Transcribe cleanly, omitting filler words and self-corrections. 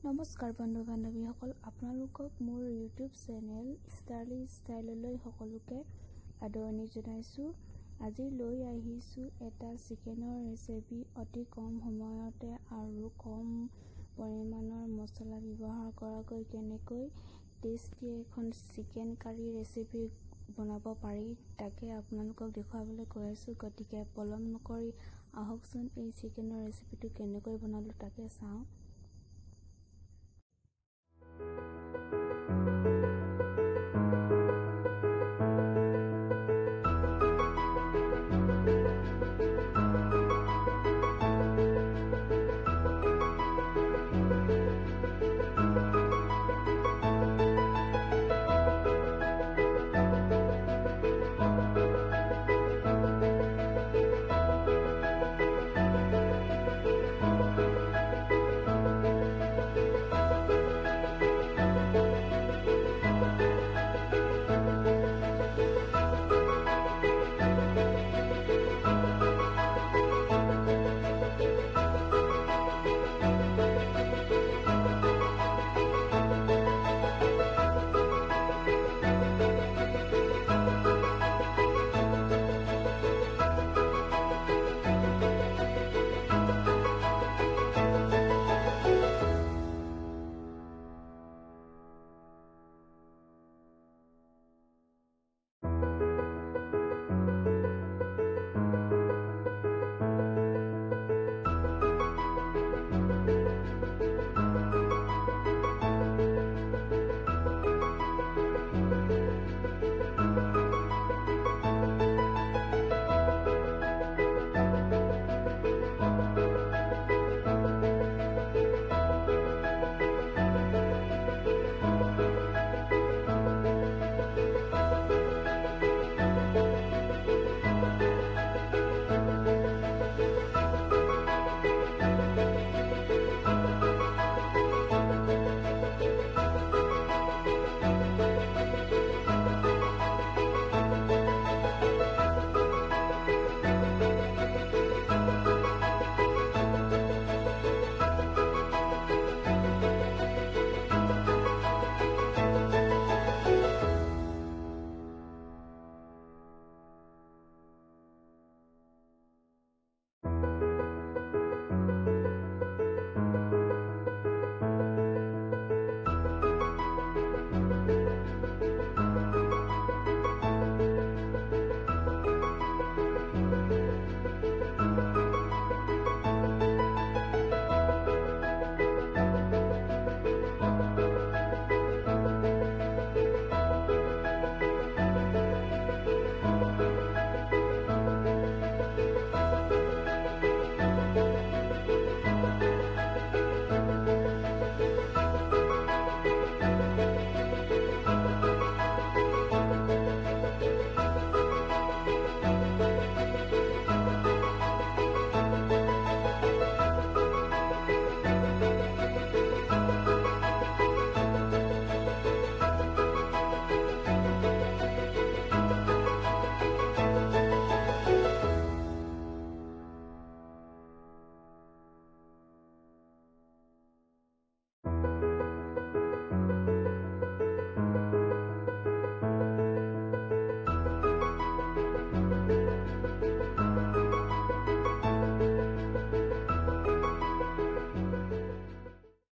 নমস্কাৰ বন্ধু বান্ধৱীসকল, আপোনালোকক মোৰ ইউটিউব চেনেল ষ্টাৰলি ষ্টাইললৈ সকলোকে আদৰণি জনাইছোঁ। আজি লৈ আহিছোঁ এটা চিকেনৰ ৰেচিপি। অতি কম সময়তে আৰু কম পৰিমাণৰ মছলা ব্যৱহাৰ কৰাকৈ কেনেকৈ টেষ্টি এখন চিকেন কাৰী ৰেচিপি বনাব পাৰি তাকে আপোনালোকক দেখুৱাবলৈ গৈ আছোঁ। গতিকে পলম নকৰি আহকচোন এই চিকেনৰ ৰেচিপিটো কেনেকৈ বনালোঁ তাকে চাওঁ।